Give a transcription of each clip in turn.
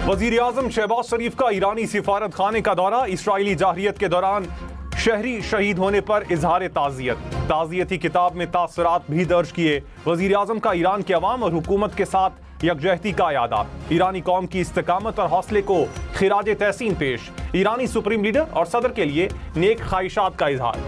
वजीर आजम शहबाज शरीफ का ईरानी सिफारत खाने का दौरा। इस्राइली जाहिरियत के दौरान शहरी शहीद होने पर इजहार ताज़ियती किताब में तासरात भी दर्ज किए। वजीर आजम का ईरान के अवाम और हुकूमत के साथ यकजहती का यादा। ईरानी कौम की इस्तेकामत और हौसले को खिराज तहसीन पेश। ईरानी सुप्रीम लीडर और सदर के लिए नेक ख्वाहिशात का इजहार।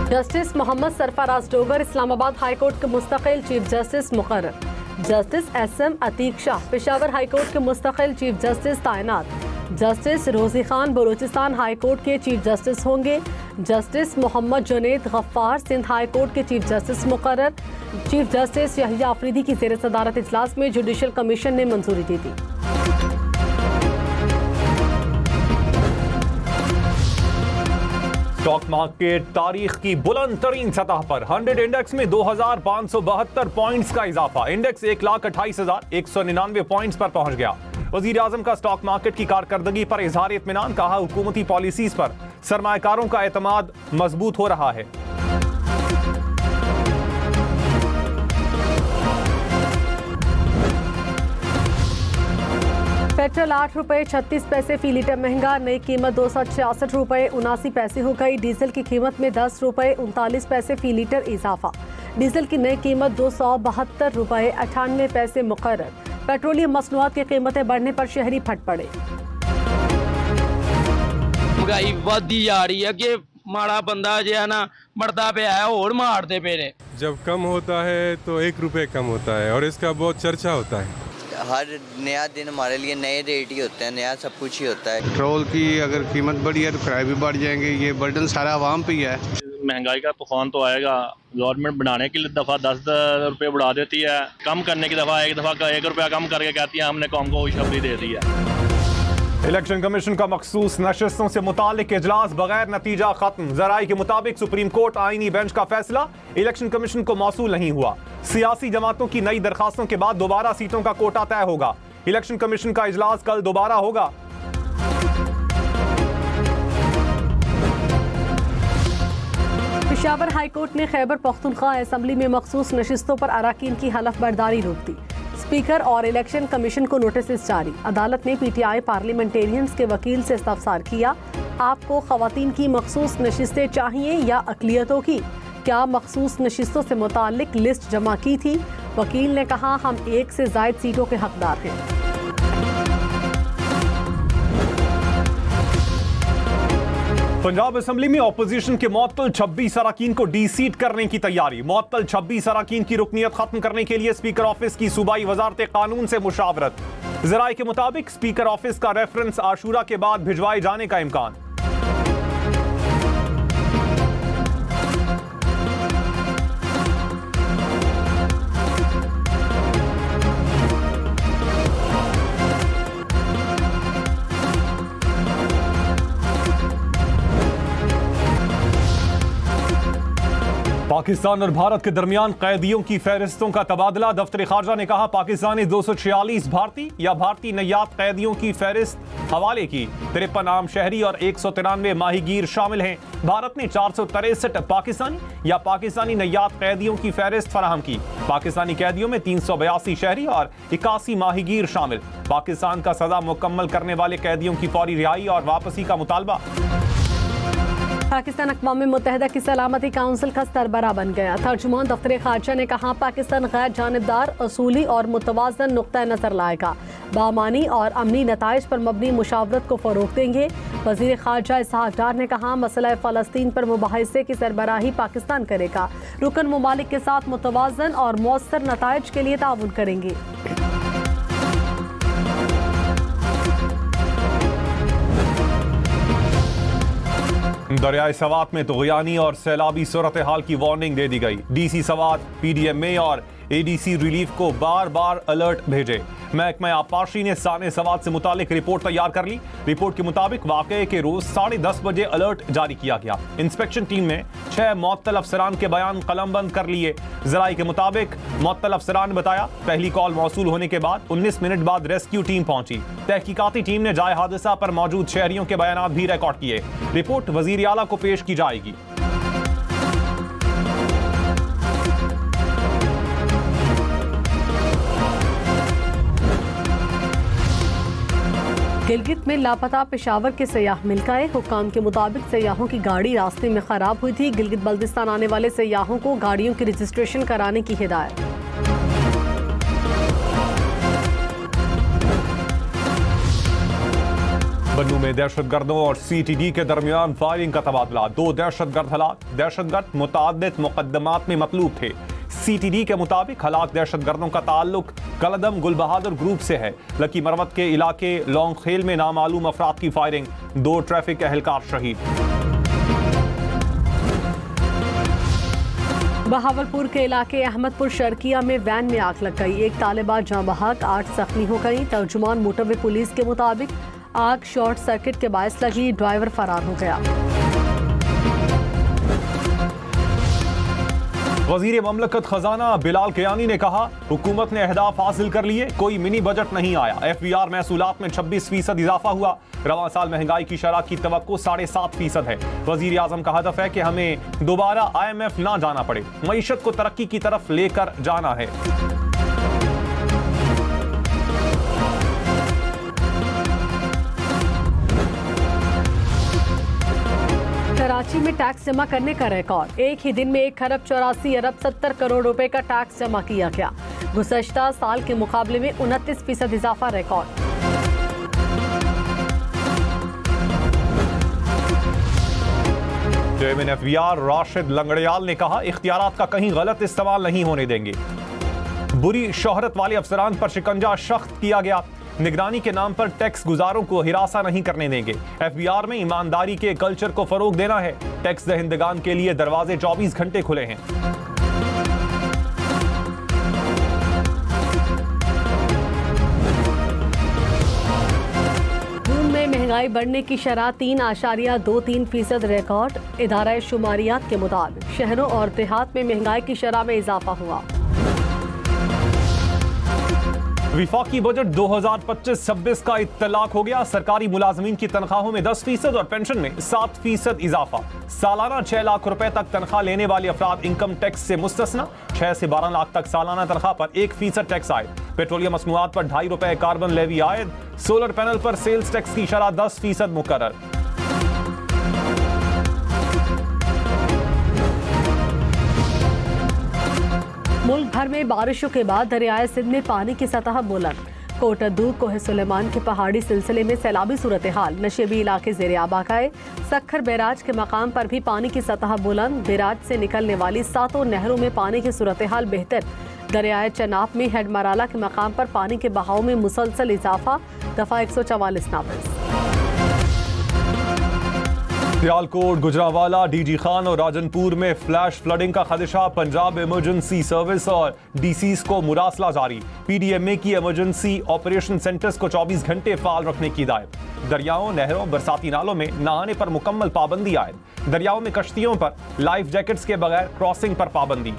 Justice Mohammad Sarfaraz Dogar Islamabad high court के मुस्तकिल चीफ जस्टिस मुकर्रर। Justice SM Atiq Shah Peshawar high court के मुस्तकिल चीफ जस्टिस तैनात। Justice Rozi Khan Balochistan high court के चीफ जस्टिस होंगे। Justice Mohammad Junaid Ghaffar Sindh high court के चीफ जस्टिस मुकर्रर। चीफ जस्टिस यहिया अफरीदी की ज़ेर सदारत इजलास में जुडिशल कमीशन ने मंजूरी दी थी। स्टॉक मार्केट तारीख की बुलंद तरीन सतह पर 100 इंडेक्स में 2572 पॉइंट्स का इजाफा। इंडेक्स 1,28,199 पॉइंट्स पर पहुंच गया। वजीर आजम का स्टॉक मार्केट की कारकर्दगी पर इजहार इत्मीनान। कहा, हुकूमती पॉलिसीज पर सरमायाकारों का एतमाद मजबूत हो रहा है। पेट्रोल 8 रुपये 36 पैसे फी लीटर महंगा। नई कीमत 266 रुपये 79 पैसे हो गई। डीजल की कीमत में 10 रुपये 39 पैसे फी लीटर इजाफा। डीजल की नई कीमत 272 रुपये 98 पैसे मुकर्रर। पेट्रोलियम मसनूआत की कीमतें बढ़ने पर शहरी फट पड़े। महंगाई बढ़ती जा रही है कि माड़ा बंदा जो है ना बढ़ता पे है और मारते पे ने। जब कम होता है तो 1 रुपये कम होता है और इसका बहुत चर्चा होता है। हर नया दिन हमारे लिए नए रेट ही होते हैं, नया सब कुछ ही होता है। पेट्रोल की अगर कीमत बढ़ी है तो किराए भी बढ़ जाएंगे। ये बर्डन सारा आवाम पे ही है। महंगाई का तूफान तो आएगा। गवर्नमेंट बढ़ाने की दफ़ा 10 रुपये बढ़ा देती है, कम करने की दफ़ा एक 1 रुपया कम करके कहती है हमने कौम को खुशखबरी दे दी है। इलेक्शन कमीशन का मखसूस नशस्तों से मुतालिक इजलास बगैर नतीजा खत्म। जराये के मुताबिक सुप्रीम कोर्ट आईनी बेंच का फैसला इलेक्शन कमीशन को मौसूल नहीं हुआ। सियासी जमातों की नई दरखास्तों के बाद दोबारा सीटों का कोटा तय होगा। इलेक्शन कमीशन का इजलास कल दोबारा होगा। पेशावर हाई कोर्ट ने खैबर पख्तूनख्वा असेंबली में मखसूस नशिस्तों पर अराकीन की हलफ बर्दारी रोक दी। स्पीकर और इलेक्शन कमीशन को नोटिस जारी। अदालत ने PTI पार्लियामेंटेरियंस के वकील से इस्तफसार किया, आपको खवातीन की मखसूस नशिस्तें चाहिए या अकलियतों की? क्या मखसूस नशिस्तों से मुतालिक लिस्ट जमा की थी? वकील ने कहा, हम 1 से ज़ायद सीटों के हकदार हैं। पंजाब असेंबली में ऑपोजिशन के मुअत्तल 26 अराकीन को डी-सीट करने की तैयारी। मुअत्तल 26 अराकीन की रुकनियत खत्म करने के लिए स्पीकर ऑफिस की सूबाई वजारत कानून से मुशावरत। जराये के मुताबिक स्पीकर ऑफिस का रेफरेंस आशूरा के बाद भिजवाए जाने का इम्कान। पाकिस्तान और भारत के दरमियान कैदियों की फहरिस्तों का तबादला। दफ्तर खारजा ने कहा, पाकिस्तानी 246 भारतीय या भारतीय नैयात कैदियों की फहरिस्त हवाले की। 53 आम शहरी और 193 माहीगीर शामिल हैं। भारत ने 463 पाकिस्तानी या पाकिस्तानी नैयात कैदियों की फहरिस्त फराहम की। पाकिस्तानी कैदियों में 382 शहरी और 81 माहीगीर शामिल। पाकिस्तान का सजा मुकम्मल करने वाले कैदियों की फौरी रिहाई और वापसी का मुतालबा। पाकिस्तान अक़वाम मुत्तहिदा की सलामती काउंसिल का सरबराह बन गया। तर्जुमान दफ्तर खारजा ने कहा, पाकिस्तान गैर जानिबदार, असूली और मुतवाज़न नुक्ता नज़र लाएगा। बामानी और अमनी नताइज पर मबनी मुशावरत को फ़रोग़ देंगे। वज़ीर खारजा इसहाक़ डार ने कहा, मसला फ़लस्तीन पर मुबाहिसे की सरबराही पाकिस्तान करेगा। रुकन ममालिक के साथ मुतवाज़न और मौसर नताइज के लिए ताउन करेंगे। दरियाए सवात में तुग़यानी और सैलाबी सूरत हाल की वार्निंग दे दी गई। DC सवात, PDMA और ADC रिलीफ को बार बार अलर्ट भेजे। महकमा आबपाशी ने साने सवात से मुतालिक रिपोर्ट तैयार कर ली। रिपोर्ट के मुताबिक वाक़े के रोज 10:30 बजे अलर्ट जारी किया गया। इंस्पेक्शन टीम ने 6 मुअत्तल अफसरान के बयान कलमबंद कर लिए। जराये के मुताबिक मुअत्तल अफसरान ने बताया, पहली कॉल मौसूल होने के बाद 19 मिनट बाद रेस्क्यू टीम पहुंची। तहकीकाती टीम ने जाए हादसा पर मौजूद शहरियों के बयान भी रिकॉर्ड किए। रिपोर्ट वजीर आला को पेश की जाएगी। गिलगित में लापता पेशावर के सयाह मिल गए। हुक्काम के मुताबिक सयाहों की गाड़ी रास्ते में खराब हुई थी। गिलगित बल्दिस्तान आने वाले सयाहों को गाड़ियों की रजिस्ट्रेशन कराने की हिदायत। बन्नू में दहशतगर्दों और CTD के दरमियान फायरिंग का तबादला। 2 दहशतगर्द हलाक। दहशतगर्द मुतअद्दिद मुकदमात में मतलूब थे। CTD के मुताबिक हलाक दहशतगर्दों का ताल्लुक कलदम गुल बहादुर ग्रुप से है। लकी मरवत के इलाके लॉन्ग खेल में नामालूम अफराद की फायरिंग। 2 ट्रैफिक एहलकार शहीद। बहावलपुर के इलाके अहमदपुर शर्किया में वैन में आग लग गई। एक तालिबा जाँ बहक, 8 जख्मी हो गई। तर्जुमान मोटरवे पुलिस के मुताबिक आग शॉर्ट सर्किट के बायस लगी। ड्राइवर फरार हो गया। वजीर ममलकत खजाना बिलाल कियानी ने कहा, हुकूमत ने अहदाफ हासिल कर लिए, कोई मिनी बजट नहीं आया। FBR महसूलात में 26% इजाफा हुआ। रवां साल महंगाई की शरह की तवक्को 7.5% है। वजीर आजम का हदफ है कि हमें दोबारा IMF ना जाना पड़े, मईशत को तरक्की की तरफ लेकर जाना है। कराची में टैक्स जमा करने का रिकॉर्ड। एक ही दिन में 1,84,70 करोड़ रुपए का टैक्स जमा किया गया। गुज़श्ता साल के मुकाबले में 29% इजाफा record. Chairman FBR Rashid Langrial ने कहा, इख्तियारात का कहीं गलत इस्तेमाल नहीं होने देंगे। बुरी शोहरत वाले अफसरान पर शिकंजा सख्त किया गया। निगरानी के नाम पर टैक्स गुजारों को हिरासा नहीं करने देंगे। FBR में ईमानदारी के कल्चर को फरोग देना है। टैक्स दहिंदगान के लिए दरवाजे 24 घंटे खुले हैं। जून में महंगाई बढ़ने की शरह 3.23% रिकॉर्ड। इदारा शुमारियात के मुताबिक शहरों और देहात में महंगाई की शरह में इजाफा हुआ। विफाकी बजट 2025-26 का इत्तलाक हो गया। सरकारी मुलाजमीन की तनख्वाहों में 10% और पेंशन में 7% इजाफा। सालाना 6 लाख रुपए तक तनख्वाह लेने वाले अफराद इनकम टैक्स से मुस्तस्ना। 6 से 12 लाख तक सालाना तनख्वाह पर 1% टैक्स आयद। पेट्रोलियम मसनूआत पर 2.5 रुपए कार्बन लेवी आयद। सोलर पैनल पर सेल्स टैक्स की शरह 10% मुकर्रर। मुल्क भर में बारिशों के बाद दरियाए सिंध में पानी की सतह बुलंद। कोटद्दू कोहे सुलेमान के पहाड़ी सिलसिले में सैलाबी सूरत हाल। नशेबी इलाके ज़ेरे आब आ गए। सक्खर बैराज के मकाम पर भी पानी की सतह बुलंद। बैराज से निकलने वाली 7 नहरों में पानी की सूरत हाल बेहतर। दरियाए चनाब में हेडमराला के मकाम पर पानी के बहाव में मुसलसल इजाफा। दफा 144 नाफिज। सियालकोट, गुजरांवाला, DG खान और राजनपुर में फ्लैश फ्लडिंग का खदशा। पंजाब इमरजेंसी सर्विस और DCs को मुरासला जारी। PDMA की इमरजेंसी ऑपरेशन सेंटर्स को 24 घंटे फाल रखने की हिदायत। दरियाओं, नहरों, बरसाती नालों में नहाने पर मुकम्मल पाबंदी आयद। दरियाओं में कश्तियों पर लाइफ जैकेट्स के बगैर क्रॉसिंग पर पाबंदी।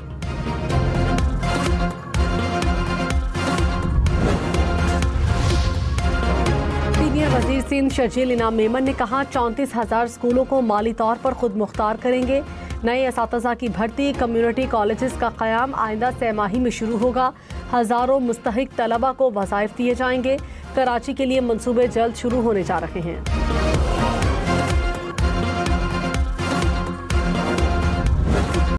वजीर सिंध शर्जील इनाम मेमन ने कहा, 34,000 स्कूलों को माली तौर पर खुद मुख्तार करेंगे। नए असातिज़ा की भर्ती, कम्युनिटी कॉलेजेस का क़याम आइंदा 6 माही में शुरू होगा। हज़ारों मुस्तहिक तलबा को वज़ाइफ दिए जाएंगे। कराची के लिए मंसूबे जल्द शुरू होने जा रहे हैं।